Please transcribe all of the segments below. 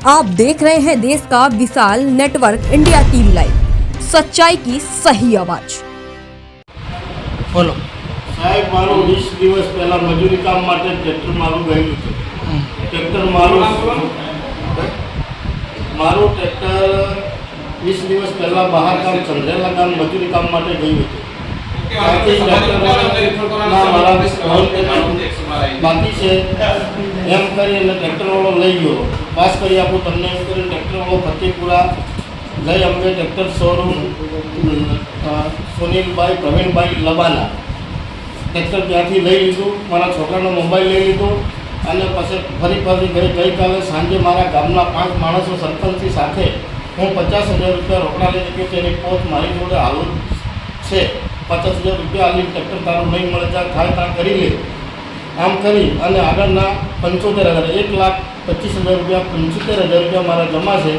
आप देख रहे हैं देश का विशाल नेटवर्क इंडिया टीवी लाइव, सच्चाई की सही आवाज। बोलो સાહેબ, મારું 20 દિવસ પહેલા મજૂરી કામ માટે ટ્રેક્ટર મારું ગયું છે. ટ્રેક્ટર મારું ટ્રેક્ટર 20 દિવસ પહેલા બહાર ગામ ચંદ્રેલા ગામ મજૂરી કામ માટે ગયું હતું. ત્યાંથી ટ્રેક્ટરના મારા બાકી છે એમ કરીને ટ્રેક્ટરવાળો લઈ ગયો. પાસ કરી આપું તમને એમ કરીને ટ્રેક્ટરવાળો ફતેપુરા જઈ અંબે ટ્રેક્ટર શોરૂમ સુનિલભાઈ પ્રવીણભાઈ લબાના ટ્રેક્ટર ત્યાંથી લઈ લીધું. મારા છોકરાનો મોબાઈલ લઈ લીધો અને પછી ગઈકાલે સાંજે મારા ગામના 5 માણસો સરપંચની સાથે હું 50,000 રૂપિયા રોકડા લઈ શક્યો. તેની પોત મારી જોડે હાલ છે. 50,000 રૂપિયા આલી ટ્રેક્ટર તારું નહીં મળે ત્યાં થાય ત્યાં કરી લે. આમ કરી અને આગળના 75,000 1,25,000 રૂપિયા 75,000 રૂપિયા મારા જમા છે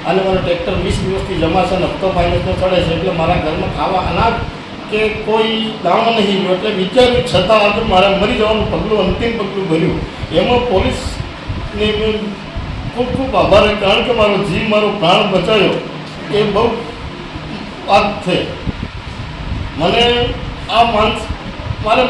અને મને ટ્રેક્ટર 20 દિવસથી જમા છે અને હપ્તો ફાઇનાન્સનો ચડે છે. એટલે મારા ઘરમાં ખાવા અનાજ કે કોઈ દાણો નહીં ગયો. એટલે વિચાર્યું છતાં આગળ મારે મરી જવાનું પગલું અંતિમ પગલું ભર્યું. એમાં પોલીસને ખૂબ ખૂબ આભાર, કારણ કે મારો જીવ મારો પ્રાણ બચાવ્યો એ બહુ વાત છે. મને આ મારે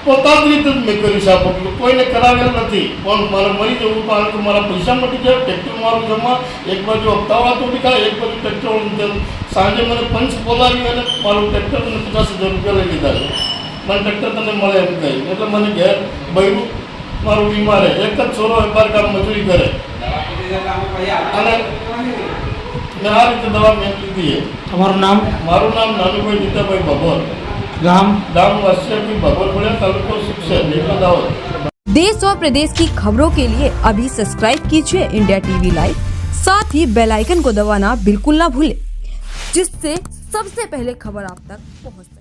પોતાની રીતે જ મેં કર્યું છે આ પગલું, કોઈને કરાવેલ નથી. પણ મારે મરી જવું કારણ કે મારા પૈસા મટી જાય. ટ્રેક્ટર મારું જમા, એક બાજુ હપ્તાવાળા તો નીકળે, એક બાજુ ટ્રેક્ટર. સાંજે મને પંચ બોલાવી અને મારું ટ્રેક્ટર મને 50,000 રૂપિયા લઈ લીધા છે. મને ટ્રેક્ટર તને મળે એમ કહી. એટલે મને ઘેર બૈરું મારું બીમાર છે. એક જ છોરો વેપાર કામ મજૂરી કરે અને મેં આ રીતે દવા મેં લીધી છે. તમારું નામ? મારું નામ નાનુભાઈ જીતાભાઈ ભભોર, ગામ वास्यपुर भगोरपुरा, तालुका सुखसर, जिला दाहोद। देश और प्रदेश की खबरों के लिए अभी सब्सक्राइब कीजिए इंडिया टीवी लाइव, साथ ही बेल आइकन को दबाना बिल्कुल ना भूलें, जिससे सबसे पहले खबर आप तक पहुंच सके।